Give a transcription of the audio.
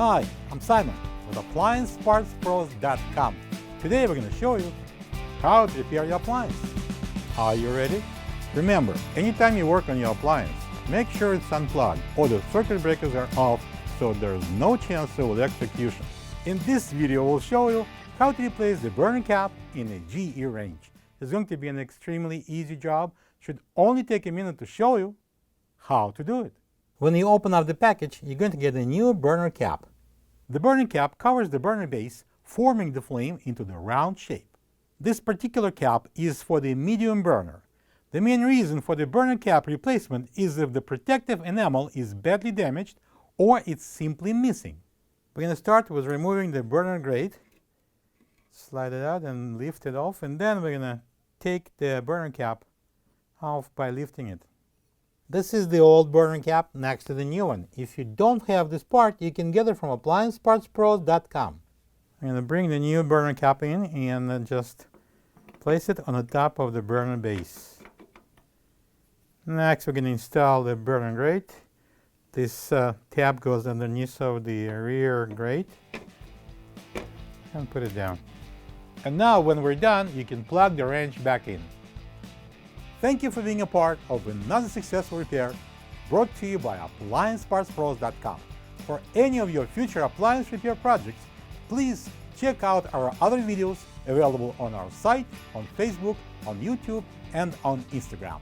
Hi, I'm Simon with AppliancePartsPros.com. Today we're going to show you how to repair your appliance. Are you ready? Remember, anytime you work on your appliance, make sure it's unplugged or the circuit breakers are off so there's no chance of electrocution. In this video, we'll show you how to replace the burner cap in a GE range. It's going to be an extremely easy job. Should only take a minute to show you how to do it. When you open up the package, you're going to get a new burner cap. The burner cap covers the burner base, forming the flame into the round shape. This particular cap is for the medium burner. The main reason for the burner cap replacement is if the protective enamel is badly damaged or it's simply missing. We're going to start with removing the burner grate. Slide it out and lift it off, and then we're going to take the burner cap off by lifting it. This is the old burner cap next to the new one. If you don't have this part, you can get it from AppliancePartsPros.com. I'm going to bring the new burner cap in and just place it on the top of the burner base. Next, we're going to install the burner grate. This tab goes underneath of the rear grate, and put it down. And now when we're done, you can plug the wrench back in. Thank you for being a part of another successful repair brought to you by AppliancePartsPros.com. For any of your future appliance repair projects, please check out our other videos available on our site, on Facebook, on YouTube, and on Instagram.